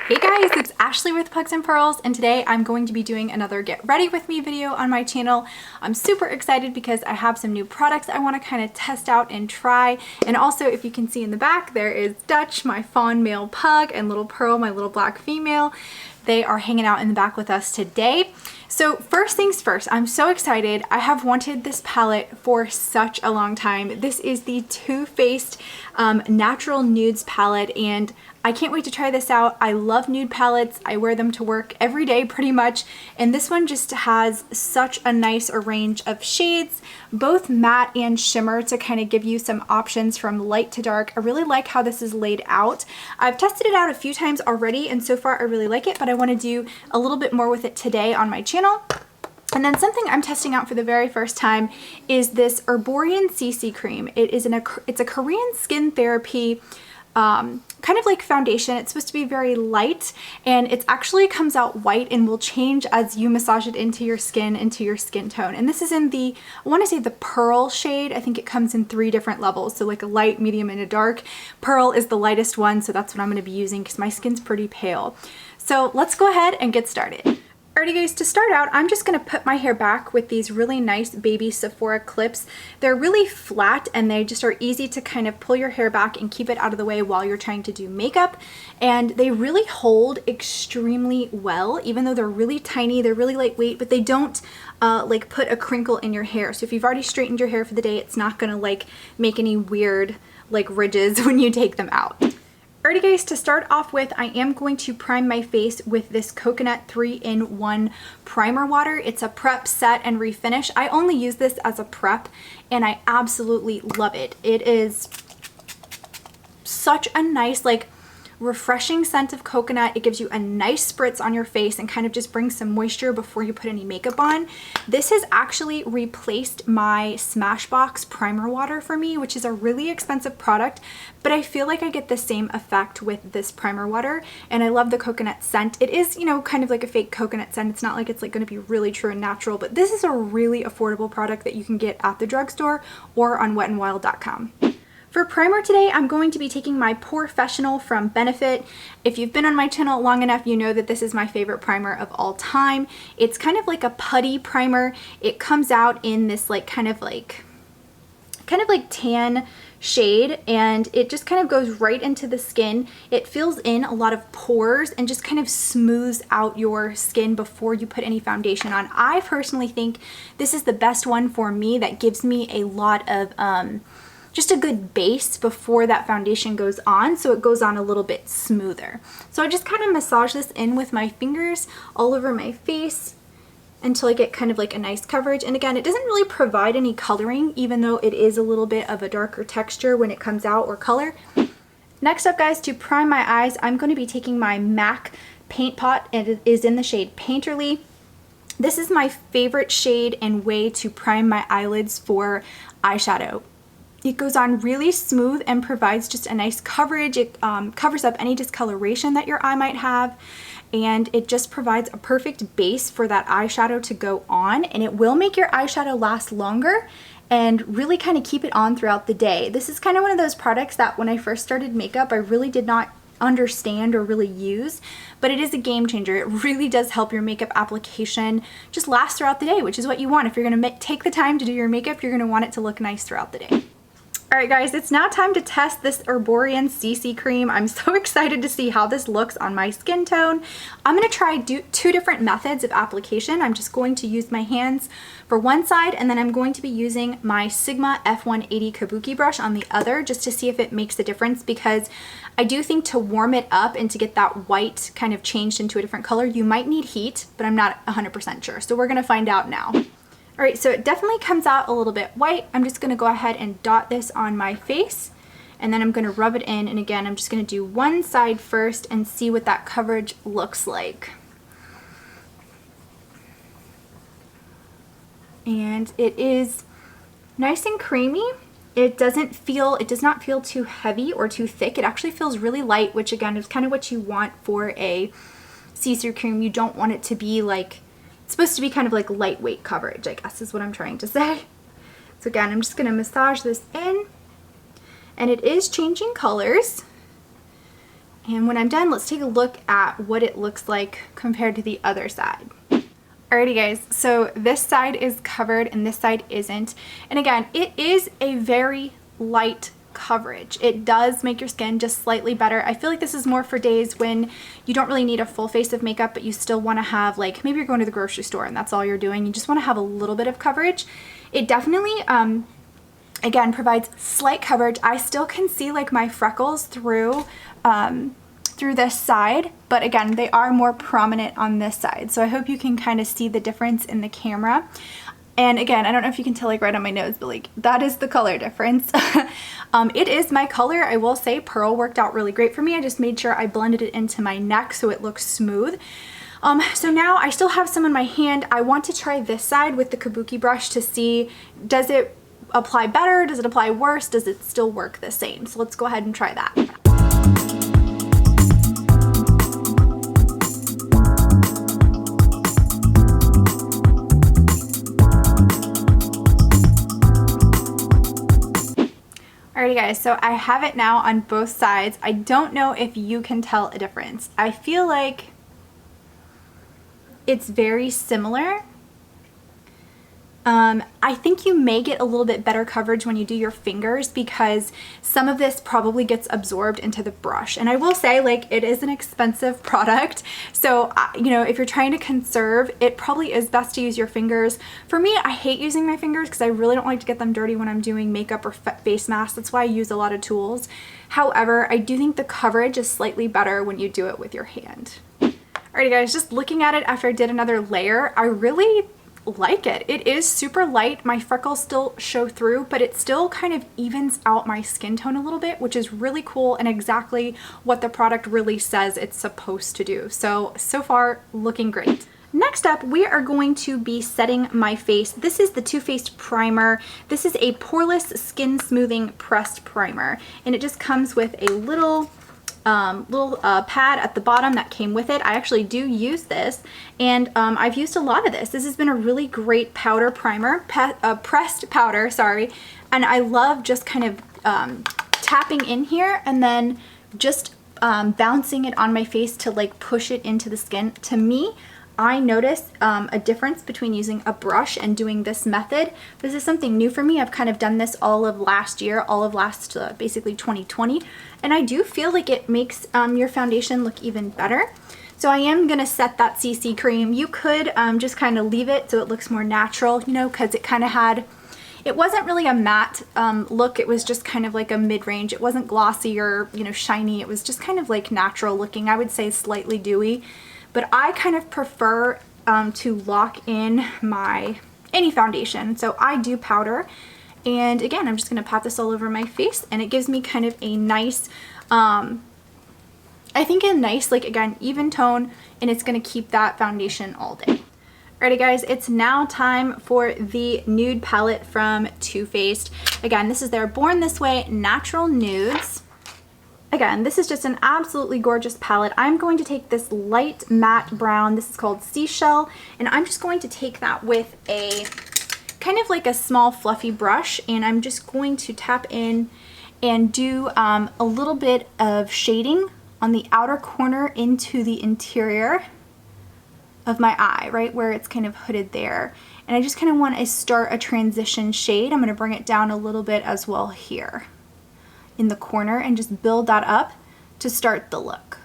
Hey guys, it's Ashley with Pugs and Pearls, and today I'm going to be doing another Get Ready With Me video on my channel. I'm super excited because I have some new products I want to kind of test out and try. And also, if you can see in the back, there is Dutch, my fawn male pug, and little Pearl, my little black female. They are hanging out in the back with us today. So first things first, I'm so excited. I have wanted this palette for such a long time. This is the Too Faced Natural Nudes palette, and I can't wait to try this out. I love nude palettes. I wear them to work every day pretty much, and this one just has such a nice range of shades, both matte and shimmer, to kind of give you some options from light to dark. I really like how this is laid out. I've tested it out a few times already, and so far I really like it, but I want to do a little bit more with it today on my channel. And then something I'm testing out for the very first time is this Erborian Cc Cream. It's a Korean skin therapy kind of like foundation. It's supposed to be very light, and it actually comes out white and will change as you massage it into your skin tone. And this is in the, I want to say the Pearl shade. I think it comes in 3 different levels, so like a light, medium, and a dark. Pearl is the lightest one, so that's what I'm going to be using because my skin's pretty pale. So let's go ahead and get started. Alrighty guys, to start out, I'm just going to put my hair back with these really nice baby Sephora clips. They're really flat and they just are easy to kind of pull your hair back and keep it out of the way while you're trying to do makeup. And they really hold extremely well, even though they're really tiny, they're really lightweight, but they don't like put a crinkle in your hair. So if you've already straightened your hair for the day, it's not going to like make any weird like ridges when you take them out. Alrighty guys, to start off with, I am going to prime my face with this Coconut 3-in-1 primer water. It's a prep, set, and refinish. I only use this as a prep, and I absolutely love it. It is such a nice, like, refreshing scent of coconut. It gives you a nice spritz on your face and kind of just brings some moisture before you put any makeup on. This has actually replaced my Smashbox primer water for me, which is a really expensive product, but I feel like I get the same effect with this primer water, and I love the coconut scent. It is, you know, kind of like a fake coconut scent. It's not like it's like going to be really true and natural, but this is a really affordable product that you can get at the drugstore or on wetandwild.com. For primer today, I'm going to be taking my Porefessional from Benefit. If you've been on my channel long enough, you know that this is my favorite primer of all time. It's kind of like a putty primer. It comes out in this like kind of like tan shade, and it just kind of goes right into the skin. It fills in a lot of pores and just kind of smooths out your skin before you put any foundation on. I personally think this is the best one for me that gives me a lot of just a good base before that foundation goes on, so it goes on a little bit smoother. So I just kind of massage this in with my fingers all over my face until I get kind of like a nice coverage. And again, it doesn't really provide any coloring, even though it is a little bit of a darker texture when it comes out, or color. Next up guys, to prime my eyes, I'm going to be taking my MAC paint pot, and it is in the shade Painterly. This is my favorite shade and way to prime my eyelids for eyeshadow. It goes on really smooth and provides just a nice coverage. It covers up any discoloration that your eye might have, and it just provides a perfect base for that eyeshadow to go on, and it will make your eyeshadow last longer and really kind of keep it on throughout the day. This is kind of one of those products that when I first started makeup, I really did not understand or really use, but it is a game changer. It really does help your makeup application just last throughout the day, which is what you want. If you're going to take the time to do your makeup, you're going to want it to look nice throughout the day. Alright guys, it's now time to test this Erborian Cc Cream. I'm so excited to see how this looks on my skin tone. I'm going to try 2 different methods of application. I'm just going to use my hands for one side, and then I'm going to be using my Sigma F180 Kabuki brush on the other, just to see if it makes a difference, because I do think to warm it up and to get that white kind of changed into a different color, you might need heat, but I'm not 100% sure. So we're going to find out now. Alright, so it definitely comes out a little bit white. I'm just going to go ahead and dot this on my face, and then I'm going to rub it in, and again, I'm just going to do one side first and see what that coverage looks like. And it is nice and creamy. It does not feel too heavy or too thick. It actually feels really light, which again is kind of what you want for a Cc cream. You don't want it to be like, it's supposed to be kind of like lightweight coverage, I guess is what I'm trying to say. So again, I'm just going to massage this in, and it is changing colors. And when I'm done, let's take a look at what it looks like compared to the other side. Alrighty guys, so this side is covered and this side isn't. And again, it is a very light coverage. It does make your skin just slightly better. I feel like this is more for days when you don't really need a full face of makeup, but you still want to have, like, maybe you're going to the grocery store and that's all you're doing. You just want to have a little bit of coverage. It definitely, again, provides slight coverage. I still can see like my freckles through this side, but again, they are more prominent on this side. So I hope you can kind of see the difference in the camera. And again, I don't know if you can tell like right on my nose, but like that is the color difference. It is my color. I will say Pearl worked out really great for me. I just made sure I blended it into my neck so it looks smooth. So now I still have some in my hand. I want to try this side with the kabuki brush to see, does it apply better? Does it apply worse? Does it still work the same? So let's go ahead and try that. Alrighty guys, so I have it now on both sides. I don't know if you can tell a difference. I feel like it's very similar. I think you may get a little bit better coverage when you do your fingers because some of this probably gets absorbed into the brush. And I will say, like, it is an expensive product. So, you know, if you're trying to conserve, it probably is best to use your fingers. For me, I hate using my fingers because I really don't like to get them dirty when I'm doing makeup or face masks. That's why I use a lot of tools. However, I do think the coverage is slightly better when you do it with your hand. Alrighty guys, just looking at it after I did another layer, I really like it. It is super light. My freckles still show through, but it still kind of evens out my skin tone a little bit, which is really cool and exactly what the product really says it's supposed to do. So far looking great. Next up, we are going to be setting my face. This is the Too Faced primer. This is a poreless skin smoothing pressed primer, and it just comes with a little pad at the bottom that came with it. I actually do use this, and I've used a lot of this. This has been a really great powder primer, pressed powder, sorry, and I love just kind of tapping in here and then just bouncing it on my face to like push it into the skin. To me, I notice a difference between using a brush and doing this method. This is something new for me. I've kind of done this all of last year, all of last basically 2020, and I do feel like it makes your foundation look even better. So I am going to set that CC cream. You could just kind of leave it so it looks more natural, you know, because it kind of had, it wasn't really a matte look. It was just kind of like a mid-range. It wasn't glossy or, you know, shiny. It was just kind of like natural looking. I would say slightly dewy. But I kind of prefer to lock in any foundation. So I do powder. And again, I'm just going to pat this all over my face. And it gives me kind of a nice, I think a nice, like, again, even tone. And it's going to keep that foundation all day. Alrighty guys, it's now time for the Nude Palette from Too Faced. Again, this is their Born This Way Natural Nudes. Again, this is just an absolutely gorgeous palette. I'm going to take this light matte brown. This is called Seashell, and I'm just going to take that with a kind of like a small fluffy brush, and I'm just going to tap in and do a little bit of shading on the outer corner into the interior of my eye, right where it's kind of hooded there. And I just kind of want to start a transition shade. I'm going to bring it down a little bit as well here in the corner and just build that up to start the look.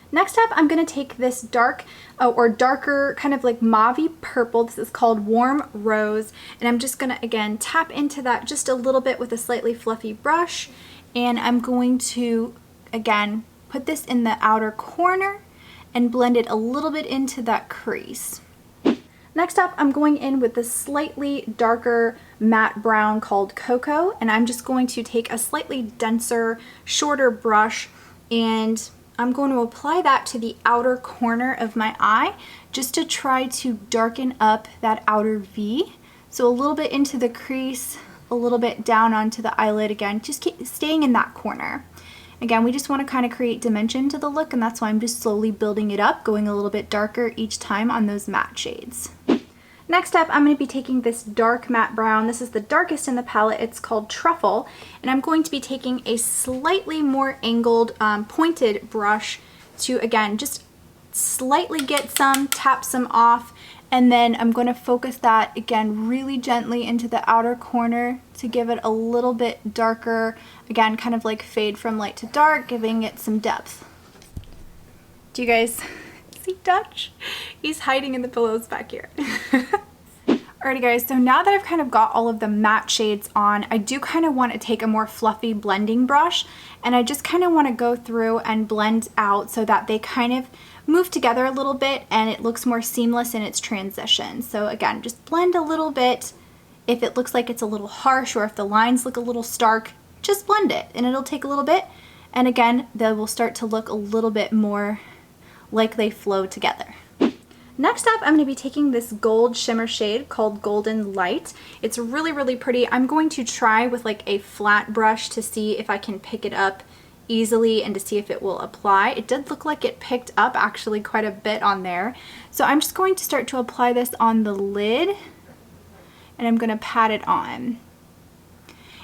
Next up, I'm going to take this dark or darker kind of like mauve-y purple. This is called Warm Rose, and I'm just going to again tap into that just a little bit with a slightly fluffy brush, and I'm going to again put this in the outer corner and blend it a little bit into that crease. Next up, I'm going in with this slightly darker matte brown called Cocoa, and I'm just going to take a slightly denser, shorter brush, and I'm going to apply that to the outer corner of my eye just to try to darken up that outer V. So a little bit into the crease, a little bit down onto the eyelid again, just keep staying in that corner. Again, we just want to kind of create dimension to the look, and that's why I'm just slowly building it up, going a little bit darker each time on those matte shades. Next up, I'm going to be taking this dark matte brown. This is the darkest in the palette. It's called Truffle. And I'm going to be taking a slightly more angled, pointed brush to, again, just slightly get some, tap some off. And then I'm going to focus that, again, really gently into the outer corner to give it a little bit darker. Again, kind of like fade from light to dark, giving it some depth. Do you guys see Dutch? He's hiding in the pillows back here. Alrighty guys, so now that I've kind of got all of the matte shades on, I do kind of want to take a more fluffy blending brush, and I just kind of want to go through and blend out so that they kind of move together a little bit and it looks more seamless in its transition. So again, just blend a little bit. If it looks like it's a little harsh or if the lines look a little stark, just blend it and it'll take a little bit. And again, they will start to look a little bit more like they flow together. Next up, I'm going to be taking this gold shimmer shade called Golden Light. It's really, really pretty. I'm going to try with like a flat brush to see if I can pick it up easily and to see if it will apply. It did look like it picked up actually quite a bit on there. So I'm just going to start to apply this on the lid and I'm going to pat it on.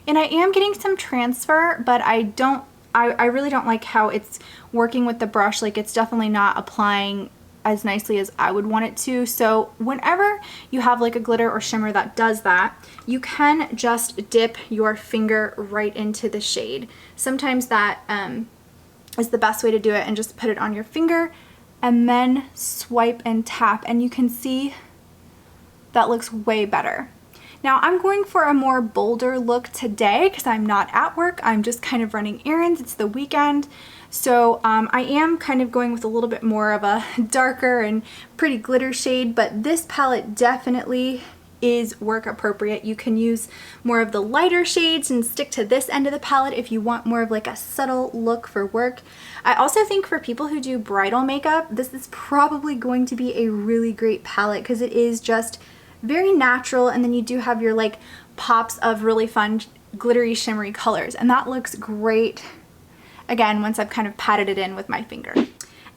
And I am getting some transfer, but I really don't like how it's working with the brush. Like it's definitely not applying as nicely as I would want it to. So whenever you have like a glitter or shimmer that does that, you can just dip your finger right into the shade. Sometimes that is the best way to do it, and just put it on your finger and then swipe and tap, and you can see that looks way better. Now I'm going for a more bolder look today because I'm not at work. I'm just kind of running errands. It's the weekend. So I am kind of going with a little bit more of a darker and pretty glitter shade, but this palette definitely is work appropriate. You can use more of the lighter shades and stick to this end of the palette if you want more of like a subtle look for work. I also think for people who do bridal makeup, this is probably going to be a really great palette because it is just very natural, and then you do have your like pops of really fun glittery shimmery colors, and that looks great again once I've kind of patted it in with my finger.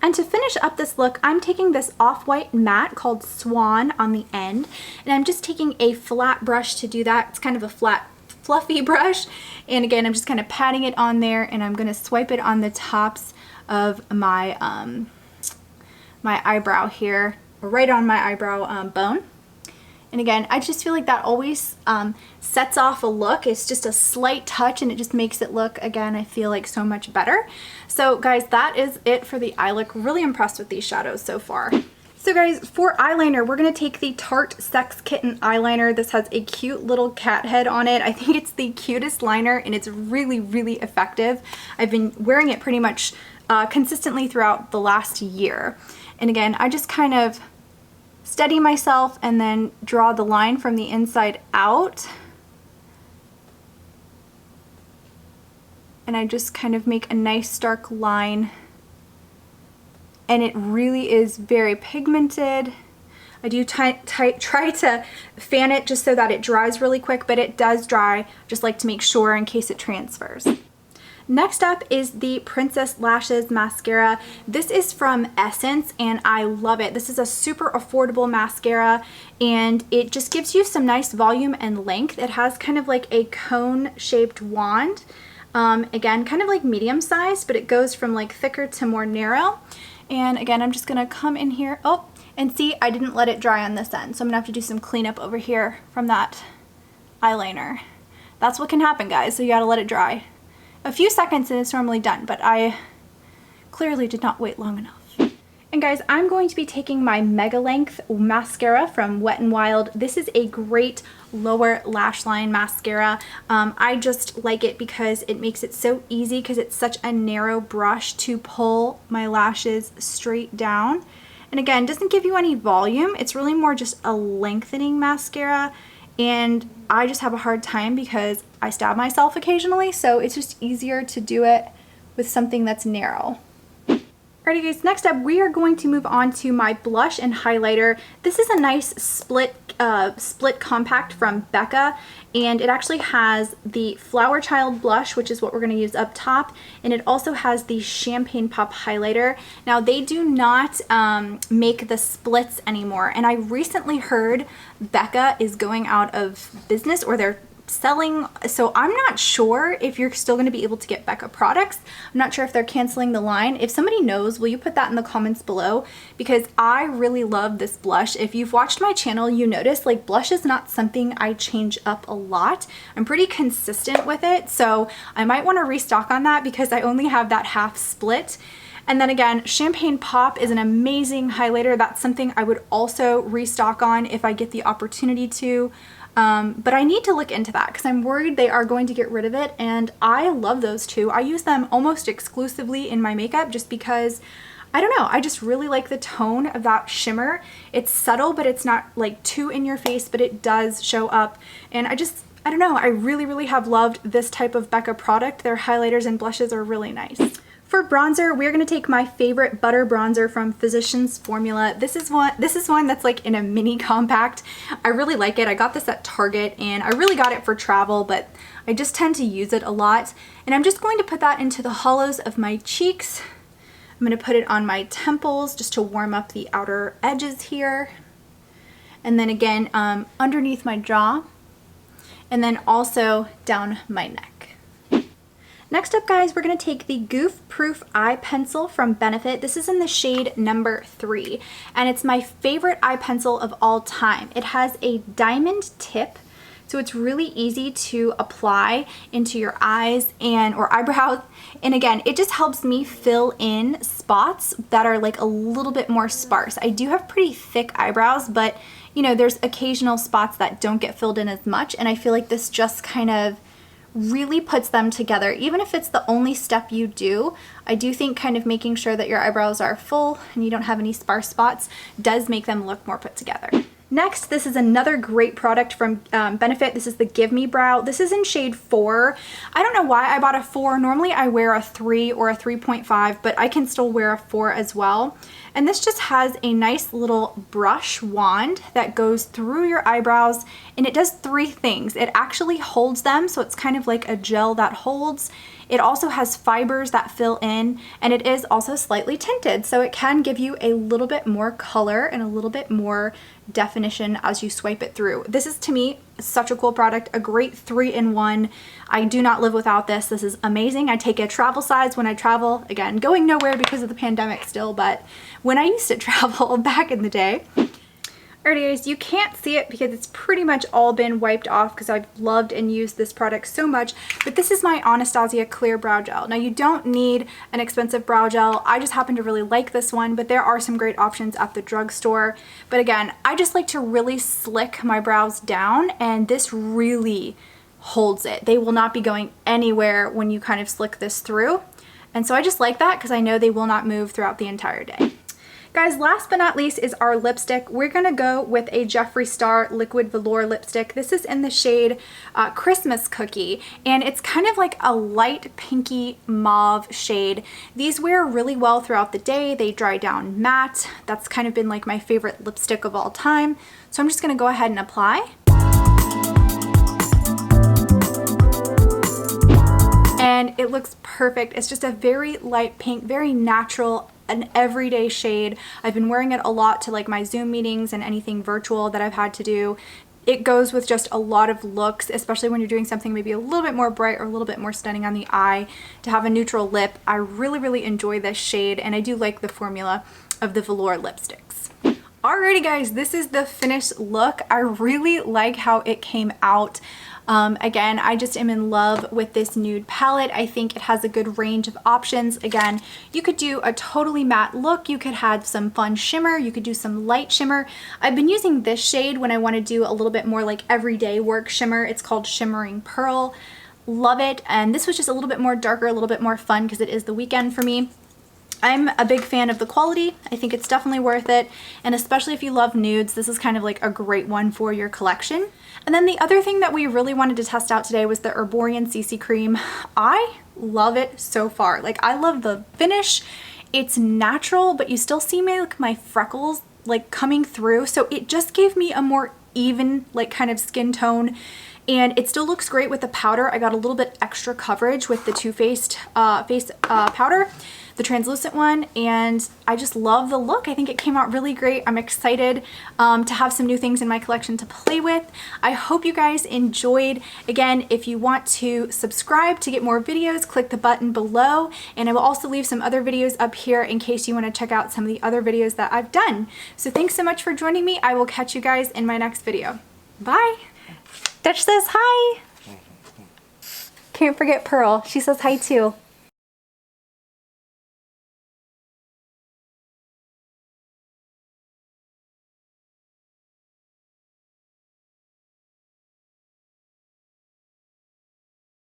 And to finish up this look, I'm taking this off-white matte called Swan on the end, and I'm just taking a flat brush to do that. It's kind of a flat fluffy brush, and again I'm just kind of patting it on there, and I'm going to swipe it on the tops of my my eyebrow here, right on my eyebrow bone. And again, I just feel like that always sets off a look. It's just a slight touch and it just makes it look, again, I feel like so much better. So guys, that is it for the eye look. Really impressed with these shadows so far. So guys, for eyeliner, we're going to take the Tarte Sex Kitten eyeliner. This has a cute little cat head on it. I think it's the cutest liner and it's really, really effective. I've been wearing it pretty much consistently throughout the last year. And again, I just kind of steady myself and then draw the line from the inside out. And I just kind of make a nice stark line. And it really is very pigmented. I do try to fan it just so that it dries really quick, but it does dry. Just like to make sure in case it transfers. Next up is the Princess Lashes mascara. This is from Essence and I love it. This is a super affordable mascara and it just gives you some nice volume and length. It has kind of like a cone shaped wand. Again, kind of like medium sized, but it goes from like thicker to more narrow. And again, I'm just gonna come in here. Oh, and see, I didn't let it dry on this end. So I'm gonna have to do some cleanup over here from that eyeliner. That's what can happen, guys. So you gotta let it dry. A few seconds and it's normally done, but I clearly did not wait long enough. And guys, I'm going to be taking my Mega Length mascara from Wet n Wild. This is a great lower lash line mascara. I just like it because it makes it so easy because it's such a narrow brush to pull my lashes straight down. And again, doesn't give you any volume. It's really more just a lengthening mascara. And I just have a hard time because I stab myself occasionally, so it's just easier to do it with something that's narrow. Alrighty guys, next up we are going to move on to my blush and highlighter. This is a nice split compact from Becca, and it actually has the Flower Child blush, which is what we're going to use up top, and it also has the Champagne Pop highlighter. Now they do not make the splits anymore, and I recently heard Becca is going out of business, or they're selling, so I'm not sure if you're still going to be able to get Becca products. I'm not sure if they're canceling the line. If somebody knows, will you put that in the comments below, because I really love this blush. If you've watched my channel, you notice like blush is not something I change up a lot. I'm pretty consistent with it, so I might want to restock on that because I only have that half split. And then again, Champagne Pop is an amazing highlighter. That's something I would also restock on if I get the opportunity to. But I need to look into that because I'm worried they are going to get rid of it, and I love those two. I use them almost exclusively in my makeup just because, I don't know, I just really like the tone of that shimmer. It's subtle, but it's not like too in your face, but it does show up. And I don't know, I really have loved this type of Becca product. Their highlighters and blushes are really nice. For bronzer, we're going to take my favorite butter bronzer from Physicians Formula. This is one that's like in a mini compact. I really like it. I got this at Target, and I really got it for travel, but I just tend to use it a lot. And I'm just going to put that into the hollows of my cheeks. I'm going to put it on my temples just to warm up the outer edges here. And then again, underneath my jaw, and then also down my neck. Next up, guys, we're going to take the Goof Proof Eye Pencil from Benefit. This is in the shade number 3, and it's my favorite eye pencil of all time. It has a diamond tip, so it's really easy to apply into your eyes or eyebrows. And again, it just helps me fill in spots that are like a little bit more sparse. I do have pretty thick eyebrows, but you know, there's occasional spots that don't get filled in as much, and I feel like this just kind of really puts them together. Even if it's the only step you do, I do think kind of making sure that your eyebrows are full and you don't have any sparse spots does make them look more put together. Next, this is another great product from Benefit. This is the Give Me Brow. This is in shade 4. I don't know why I bought a 4. Normally I wear a 3 or a 3.5, but I can still wear a 4 as well. And this just has a nice little brush wand that goes through your eyebrows, and it does 3 things. It actually holds them, so it's kind of like a gel that holds. It also has fibers that fill in, and it is also slightly tinted, so it can give you a little bit more color and a little bit more definition as you swipe it through. This is, to me, such a cool product, a great 3-in-1. I do not live without this. This is amazing. I take a travel size when I travel. Again, going nowhere because of the pandemic still, but when I used to travel back in the day. Alrighty guys, you can't see it because it's pretty much all been wiped off because I've loved and used this product so much, but this is my Anastasia Clear Brow Gel. Now you don't need an expensive brow gel. I just happen to really like this one, but there are some great options at the drugstore. But again, I just like to really slick my brows down, and this really holds it. They will not be going anywhere when you kind of slick this through. And so I just like that because I know they will not move throughout the entire day. Guys, last but not least is our lipstick. We're gonna go with a Jeffree Star Liquid Velour lipstick. This is in the shade Christmas Cookie, and it's kind of like a light pinky mauve shade. These wear really well throughout the day. They dry down matte. That's kind of been like my favorite lipstick of all time. So I'm just gonna go ahead and apply. And it looks perfect. It's just a very light pink, very natural, an everyday shade. I've been wearing it a lot to like my Zoom meetings and anything virtual that I've had to do. It goes with just a lot of looks, especially when you're doing something maybe a little bit more bright or a little bit more stunning on the eye. To have a neutral lip, I really enjoy this shade, and I do like the formula of the velour lipsticks. Alrighty guys, this is the finished look. I really like how it came out. Again, I just am in love with this nude palette. I think it has a good range of options. Again, you could do a totally matte look. You could have some fun shimmer. You could do some light shimmer. I've been using this shade when I want to do a little bit more like everyday work shimmer. It's called Shimmering Pearl. Love it. And this was just a little bit more darker, a little bit more fun because it is the weekend for me. I'm a big fan of the quality. I think it's definitely worth it. And especially if you love nudes, this is kind of like a great one for your collection. And then the other thing that we really wanted to test out today was the Erborian Cc Cream. I love it so far. Like, I love the finish. It's natural, but you still see my freckles like coming through. So it just gave me a more even like kind of skin tone, and it still looks great with the powder. I got a little bit extra coverage with the Too Faced face powder, the translucent one, and I just love the look. I think it came out really great. I'm excited to have some new things in my collection to play with. I hope you guys enjoyed. Again, if you want to subscribe to get more videos, click the button below, and I will also leave some other videos up here in case you want to check out some of the other videos that I've done. So thanks so much for joining me. I will catch you guys in my next video. Bye. Dutch says hi. Can't forget Pearl. She says hi too.